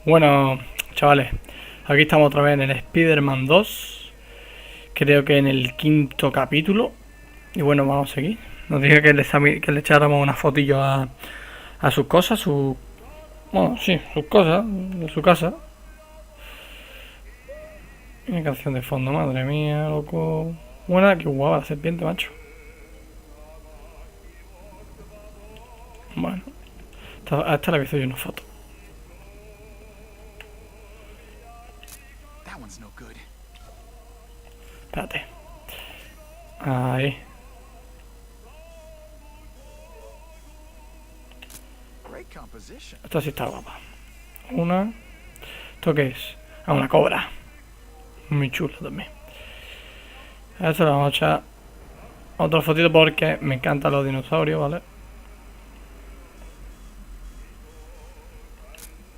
Bueno, chavales, aquí estamos otra vez en el Spiderman 2. Creo que en el quinto capítulo. Y bueno, vamos a seguir. Nos dije que le echáramos una fotillo a sus cosas, bueno, sí, sus cosas, de su casa. Y una canción de fondo, madre mía, loco. Buena, qué guapa la serpiente, macho. Bueno, a esta le voy a hacer yo una foto. That one's no good. Espérate. Ahí. Great composition. Esta sí está guapa. Una. ¿Esto qué es? Ah, una cobra. Muy chulo también. A esto le vamos a echar otra fotito porque me encantan los dinosaurios, ¿vale?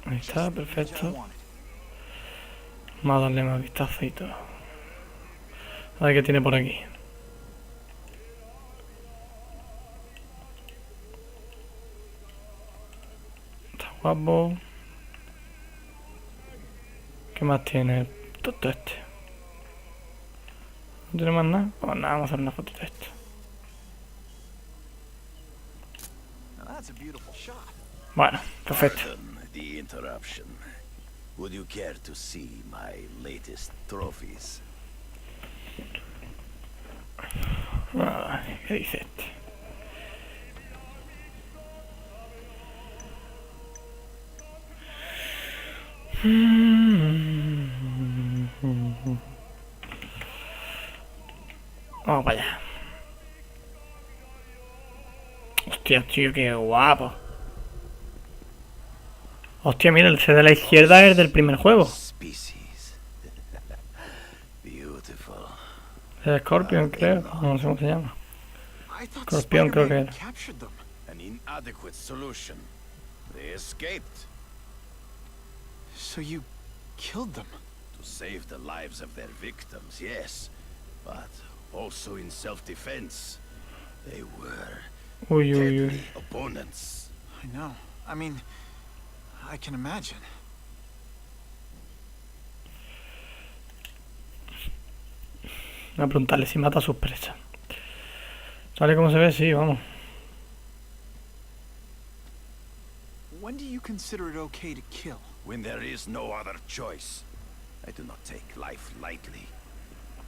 Ahí está, perfecto. Vamos a darle más vistacito. A ver qué tiene por aquí. Está guapo. ¿Qué más tiene? Todo este. ¿No tiene más nada? Pues nada, vamos a hacer una foto de esto. Now that's a beautiful shot. Bueno, perfecto. Pardon the interruption. Would you care to see my latest trophies? Ay, ¿qué dice este? Vamos para allá. Hostia, tío, qué guapo. Hostia, mira, el C de la izquierda es del primer juego. Species. Beautiful. El Scorpion, creo. No sé cómo se llama. I thought Escorpión creo que Spider-Man era. captured them. An inadequate solution. They escaped So you killed them. to save the lives of their victims, yes. But also in self-defense. They were Uy, uy, deadly uy. opponents. I know. I mean, I can imagine. Voy a preguntarle si mata a sus presas. ¿Sale cómo se ve? Sí, vamos. When do you consider it okay to kill? When there is no other choice. I do not take life lightly.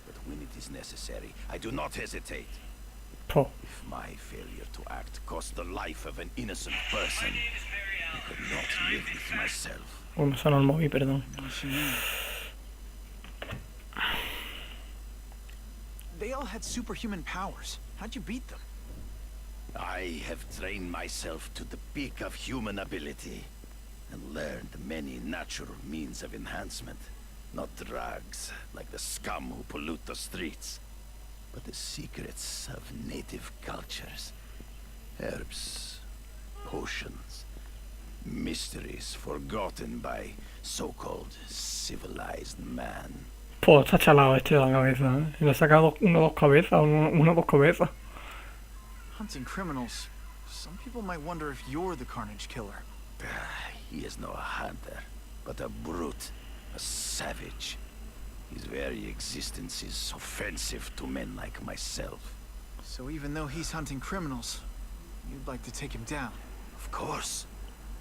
But when it is necessary, I do not hesitate. Po. If my failure to act cost the life of an innocent person, I could not live with myself. Uy, me sonó el móvil, perdón. What you mean? They all had superhuman powers. How'd you beat them? I have trained myself to the peak of human ability and learned many natural means of enhancement. Not drugs, like the scum who pollute the streets, but the secrets of native cultures. Herbs, potions, mysteries forgotten by so-called civilized man. Pues está chalado este de la cabeza, ¿eh? Y le ha sacado una o dos cabezas, una o dos cabezas. Hunting criminals. Some people might wonder if you're the Carnage Killer. He is no hunter, but a brute, a savage. His very existence is offensive to men like myself. So even though he's hunting criminals, you'd like to take him down. Of course,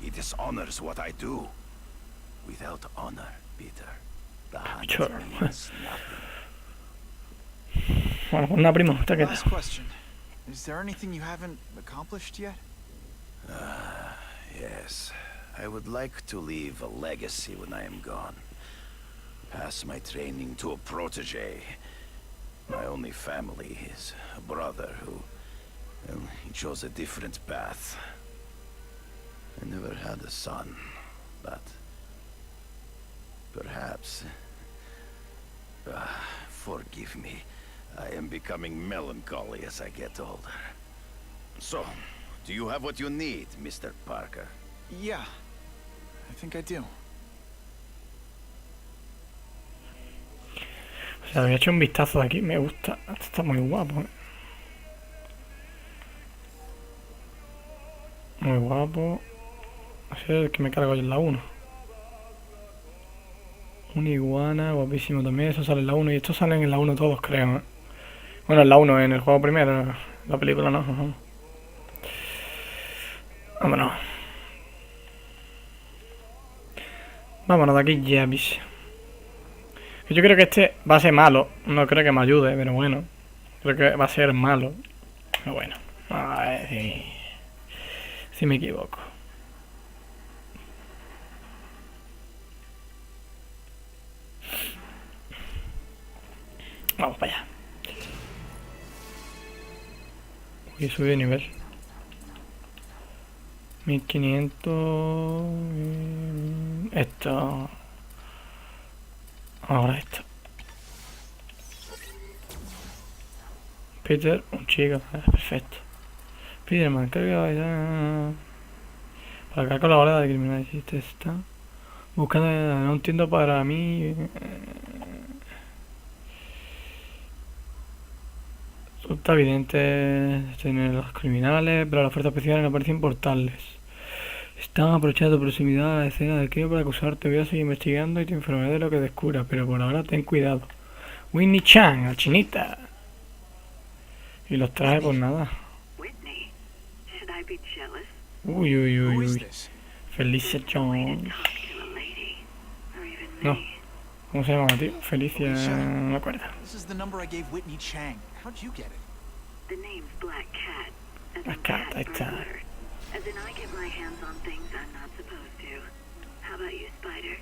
he dishonors what I do. Without honor, Peter, the hunt Sure. means nothing. Bueno, pues nada, primo, esta queda. Last question. Is there anything you haven't accomplished yet? Yes, I would like to leave a legacy when I am gone. Pass my training to a protege. My only family is a brother who, well, he chose a different path. I never had a son, but perhaps... forgive me. I am becoming melancholy as I get older. So, do you have what you need, Mr. Parker? Yeah, I think I do. O sea, había hecho un vistazo de aquí, me gusta. Esto está muy guapo, ¿eh? Muy guapo. Ese es el que me cargo yo en la 1. Una iguana, guapísimo también. Eso sale en la 1 y estos salen en la 1 todos, creo. Bueno, en la 1, en el juego primero. En la película no. Ajá. Vámonos. Vámonos de aquí ya, bicho. Yo creo que este va a ser malo. No creo que me ayude, pero bueno. Creo que va a ser malo. Pero bueno. A ver si me equivoco. Vamos para allá. Uy, subí de nivel. 1500. Esto. Ahora esto. Peter, un chico. Perfecto. Spiderman, creo que para acá con la hora de criminal existe esta. Buscando, no entiendo para mí. Resulta evidente tener los criminales, pero las fuerzas especiales no parecen portarles. Están aprovechando tu proximidad a la escena del crimen para acusarte. Voy a seguir investigando y te informaré de lo que descubra, pero por ahora ten cuidado. Winnie Chan, la chinita. Y los traje por nada. Whitney, should I be jealous? Uy, uy, Who uy, is uy. this? Felicia Jones. Talk to a lady, or even No. me. ¿Cómo se llama, tío? Felicia. No me acuerdo. This is the number I gave Whitney Chang. How'd you get it? The name's Black Cat. As Black in Cat, ahí está. burglar. As in I get my hands on things I'm not supposed to. How about you, Spider?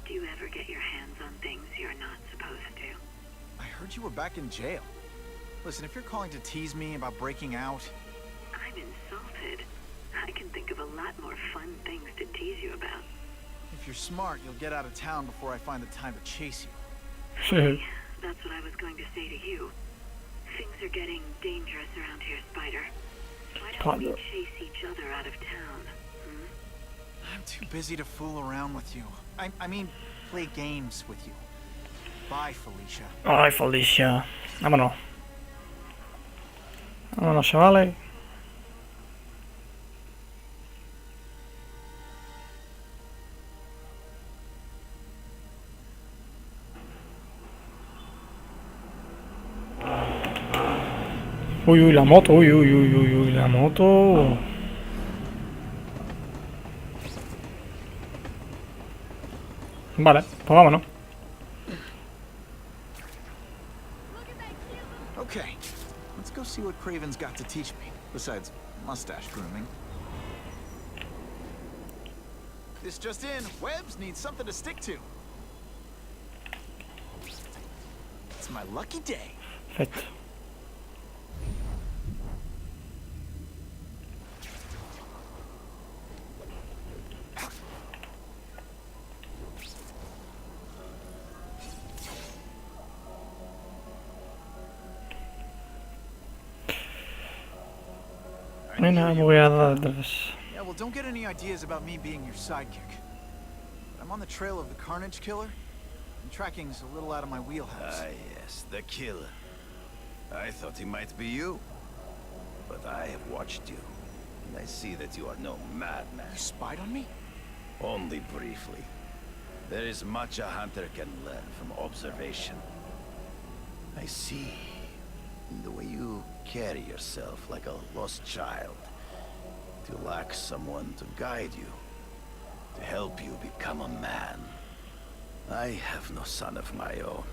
Do you ever get your hands on things you're not supposed to? I heard you were back in jail. Listen, if you're calling to tease me about breaking out, I'm insulted. I can think of a lot more fun things to tease you about. if you're smart, you'll get out of town before I find the time to chase you. Sí. That's what I was going to say to you. Things are getting dangerous around here, Spider. Why don't we Spider. chase each other out of town? Hmm? I'm too busy to fool around with you. I mean, play games with you. Bye, Felicia. Ay, Felicia. Vámonos. Vámonos, chavales. Uy, uy, la moto, uy, uy, uy, uy, uy, la moto. Vale, pues vámonos. Okay, let's go see what Craven's got to teach me, besides mustache grooming. This just in, Webbs needs something to stick to. It's my lucky day. Perfecto. No hay nada muy atrás. Yeah, well, don't get any ideas about me being your sidekick. But I'm on the trail of the Carnage Killer, and tracking's a little out of my wheelhouse. Ah, yes, the killer. I thought he might be you. But I have watched you, and I see that you are no madman. You spied on me? Only briefly. There is much a hunter can learn from observation. I see in the way you carry yourself like a lost child. You lack someone to guide you, to help you become a man. I have no son of my own.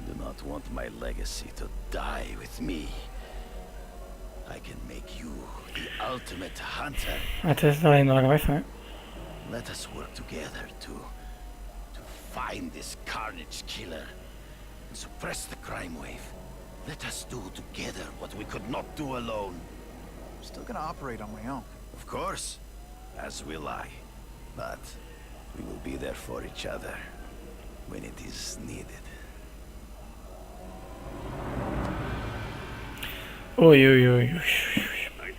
Do not want my legacy to die with me. I can make you the ultimate hunter. Este se está yendo la cabeza, Let us work together to find this Carnage Killer and suppress the crime wave. Let us do together what we could not do alone. I'm still gonna operate on my own. Of course, as will I. But we will be there for each other when it is needed. Uy, uy, uy, uy, uy. I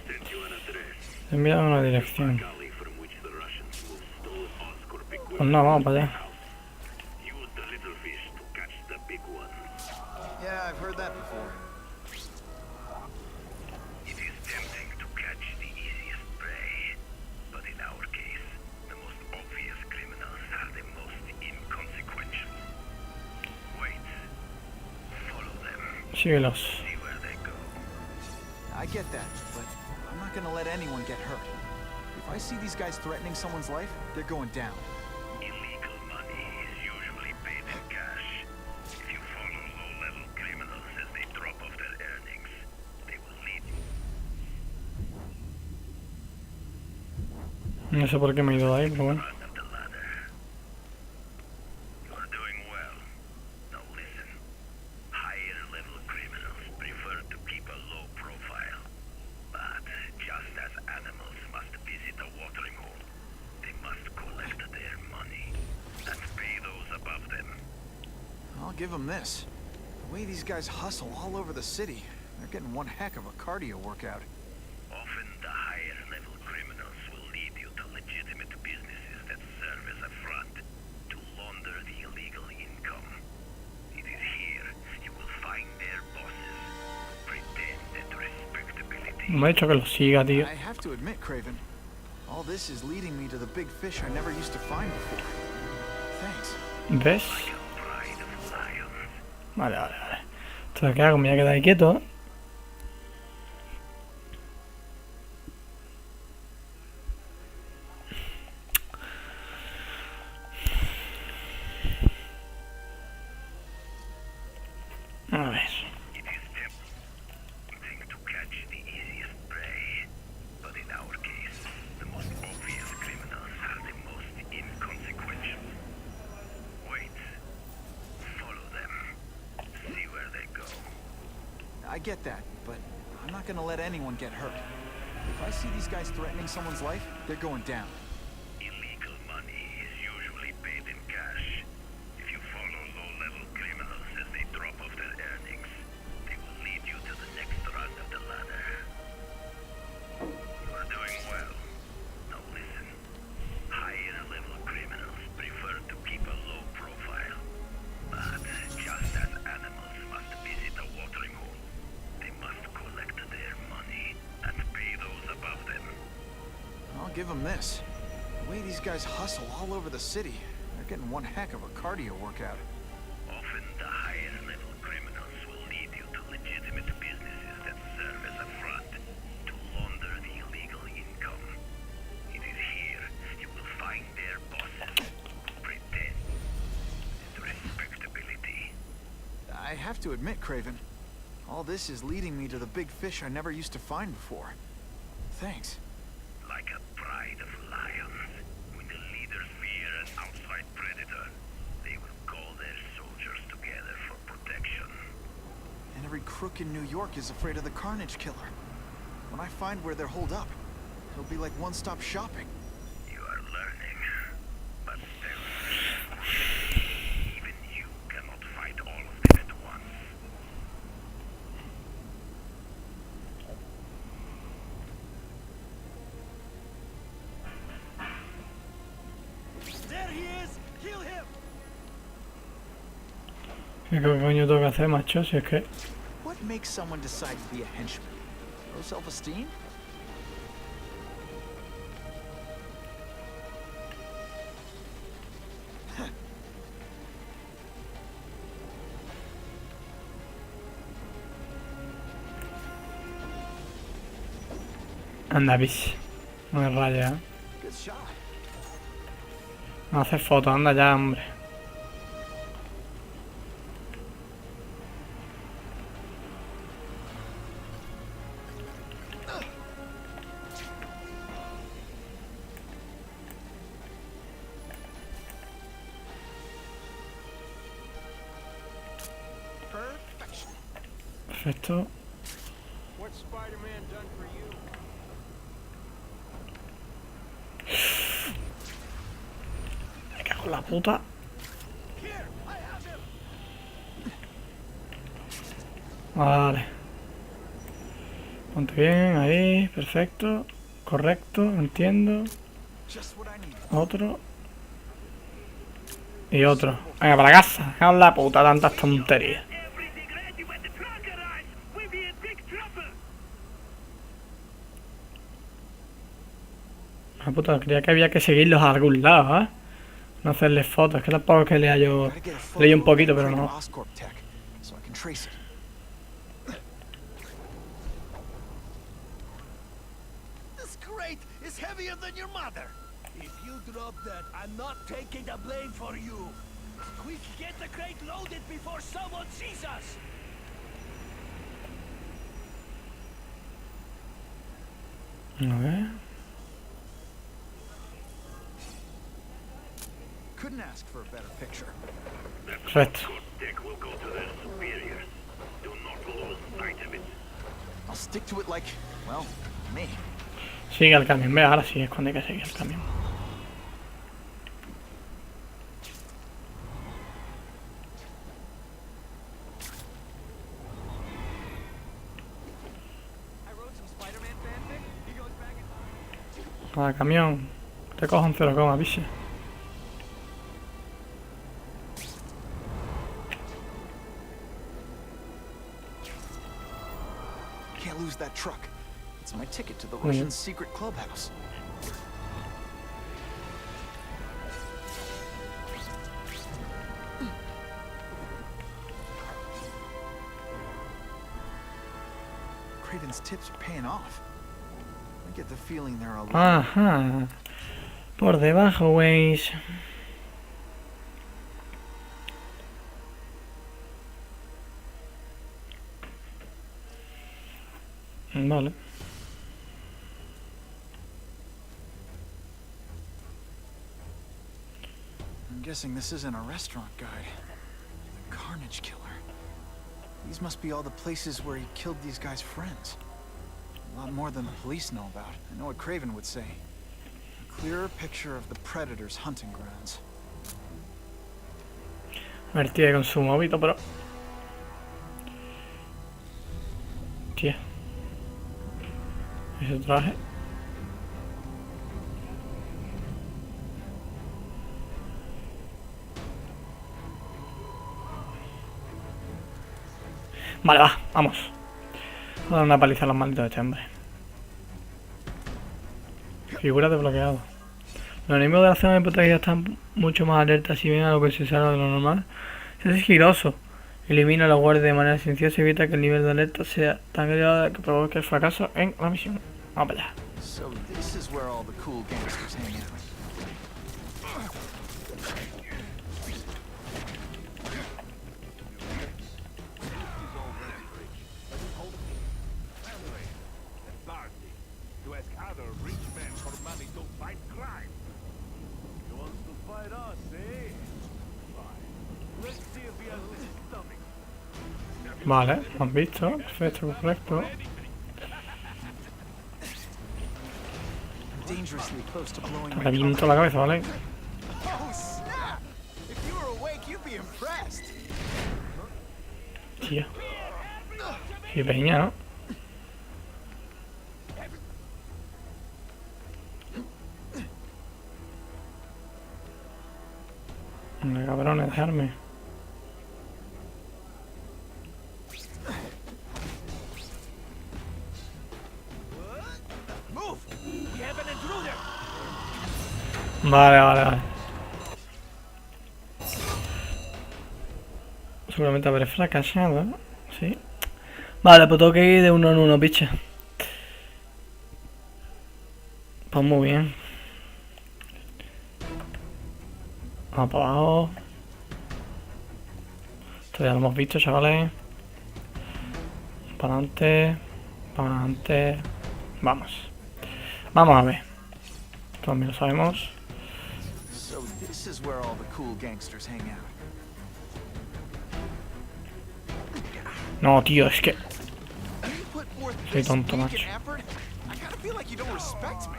sent you an address. Envía una dirección. Galley from which the Russians will stolen Oscar Big Pues no, vamos para allá. Use the little fish to catch the big one. Yeah, I've heard that before. It is tempting to catch the easiest prey, but in our case, the most obvious criminals are the most inconsequential. Síguelos. See where they go. I get that, but I'm not gonna let anyone get hurt. If I see these guys threatening someone's life, they're going down. Illegal money is usually paid in cash. If you follow low-level criminals as they drop off their earnings, they will lead you. No sé por qué me he ido de ahí, pero bueno. Run up the ladder. You are doing well. Now listen. Higher-level criminals prefer to keep a low profile. But just as animals must visit a watering hole, they must collect their money and pay those above them. I'll give them this. The way these guys hustle all over the city, they're getting one heck of a cardio workout. Often the higher-level criminals will lead you to legitimate businesses that serve as a front to launder the illegal income. It is here you will find their bosses who pretend at respectability. Me ha dicho que lo siga, tío. I have to admit, Craven, all this is leading me to the big fish I never used to find before. Thanks. ¿Ves? Pride of lions. Vale, vale, vale. Entonces, ¿qué hago? Me voy a quedar ahí quieto. A ver. It is tempting to catch the easiest prey, but in our case, the most obvious criminals are the most inconsequential. Wait. Follow them. See where they go. I get that, but I'm not gonna let anyone get hurt. If I see these guys threatening someone's life, they're going down. Illegal money is usually paid in cash. If you follow low-level criminals as they drop off their earnings, they will lead you to the next rung of the ladder. You are doing well. Now listen. Higher-level criminals prefer to keep a low profile. But just as animals must visit a watering hole, they must collect their money and pay those above them. I'll give them this. The way these guys hustle all over the city, they're getting one heck of a cardio workout. Often the higher-level criminals will lead you to legitimate businesses that serve as a front to launder the illegal income. It is here you will find their bosses who pretend at respectability. I have to admit, Craven, all this is leading me to the big fish I never used to find before. Thanks. Like a pride of lions, when the leaders fear an outside predator, they will call their soldiers together for protection. And every crook in New York is afraid of the Carnage Killer. When I find where they're holed up, it'll be like one-stop shopping. You are learning, but still, even you cannot fight all of them at once. There he is! Kill him! ¿Qué coño tengo que hacer, macho? Si es que... What makes someone decide to be a henchman? Low self-esteem? Anda, bici. No me rayes, ¿eh? Good shot. No haces fotos, anda ya, hombre. Perfection. Perfecto. What's Spider-Man done for you? Me cago en la puta. Here, I have him! Vale. Ponte bien, ahí, perfecto. Correcto, entiendo. Just what I need. Otro. Y otro. Venga, para casa. Me cago en la puta, tantas tonterías. Everything ready when the truck arrives. We'll be in big trouble. La puta, creía que había que seguirlos a algún lado, ¿eh? No hacerles fotos. Es que tampoco es que lea yo... Gotta get a photo Leí un of poquito, that pero crate no. of Oscorp tech, so I can trace it. is heavier than your mother. If you drop that, I'm not taking the blame for you. Quick, get the crate loaded before someone sees us. A ver. Couldn't ask for a better picture. Perfecto. Deck will go to their superiors. Do not lose sight of it. I'll stick to it like, well, me. Sigue el camión. Ve, ahora sí es cuando hay que seguir el camión. I wrote some Spiderman fanfic. He goes back and... Nada, camión. Te cojo un 0, biche. Can't lose that truck. It's my ticket to the Russian secret clubhouse. Craven's tips are paying off. I get the feeling they're a lot. Ajá. Por debajo, weis. Vale. I'm guessing this isn't a restaurant guide. The Carnage Killer. These must be all the places where he killed these guys' friends. A lot more than the police know about. I know what Craven would say. A clearer picture of the Predator's hunting grounds. A ver, tío, con su movito, pero... Tía. Ese traje. Vale, va, vamos. Vamos a dar una paliza a los malditos de este hombre. Figura desbloqueado. Los enemigos de la zona de protegida están mucho más alertas si ven a lo que se sale de lo normal. Es sigiloso. Elimina a los guardias de manera silenciosa y evita que el nivel de alerta sea tan elevado que provoque el fracaso en la misión. Vamos para allá. So this is where all the cool gangsters hang out. To ask other rich men for money to fight crime. You want to fight us, eh? Fine. Let's see if he has the stomach. Vale, lo han visto. Perfecto, correcto. Dangerously close to blowing Te my reviento la cabeza, ¿vale? Oh snap! If you were awake, you'd be impressed. Tío. Qué peña, ¿no? Hombre, cabrones, dejarme. Move! We have an intruder! Vale, vale, vale. Seguramente habré fracasado, ¿no? Sí. Vale, pues tengo que ir de uno en uno, picha. Pues muy bien. Vamos para abajo. Esto ya lo hemos visto, chavales. Para adelante. Para adelante. Vamos. Vamos a ver. También lo sabemos. So this is where all the cool gangsters hang out. No, tío, es que... You put forth Soy this tonto, week macho. and effort. I kind of feel like you don't respect me.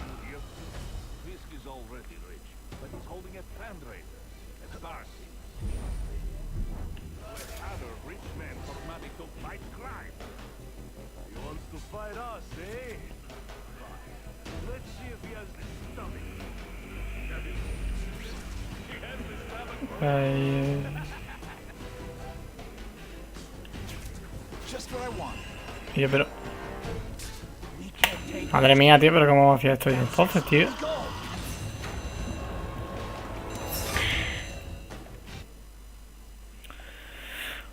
Fisk is already rich, but he's holding a fundraiser at Darcy. To ask other rich men for money to fight crime. He wants to fight us, eh? Fine. Let's see if he has the stomach. Just what I want. Tío, pero... Madre mía, tío, pero ¿cómo hacía esto yo entonces, tío?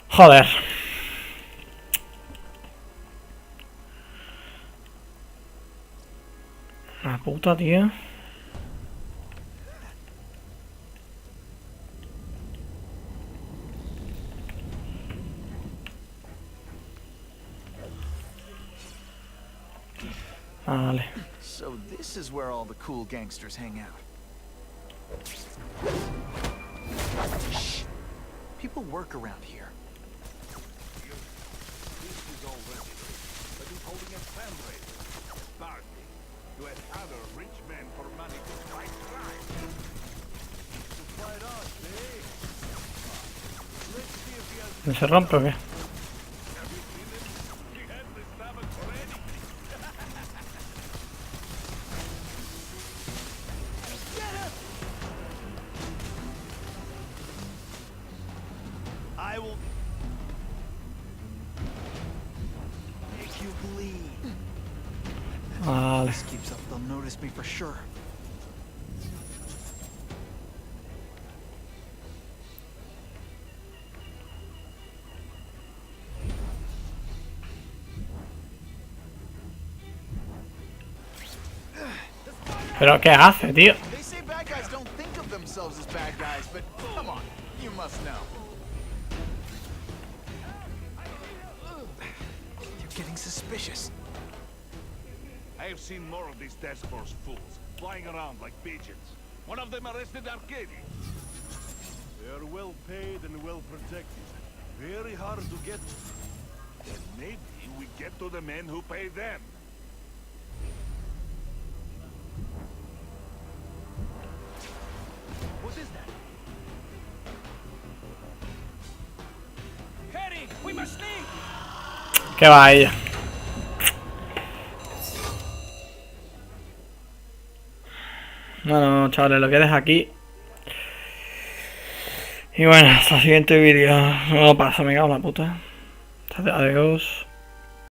Joder. La puta puta, tío. Vale. So this is where all the cool gangsters hang out. Shh. People work around here. This is already rich, but he's holding a fundraiser. Darcy, to other rich men for money to fight crime. To fight us, eh? Let's see if he has... ¿Se rompe o qué? Have you seen him? He has the stomach for anything. I will make you bleed. Vale. This keeps up, they'll notice me for sure. ¿Pero qué hace, tío? They say bad guys don't think of themselves as bad guys, but come on, you must know. You're getting suspicious. I have seen more of these task force fools, flying around like pigeons. One of them arrested Arcady. They are well paid and well protected. Very hard to get to. And maybe we get to the men who pay them. What is that? Harry, we must leave! Que vaya. Bueno, chavales, lo que dejo aquí. Y bueno, hasta el siguiente vídeo. No lo paso, me cago en la puta. Adiós.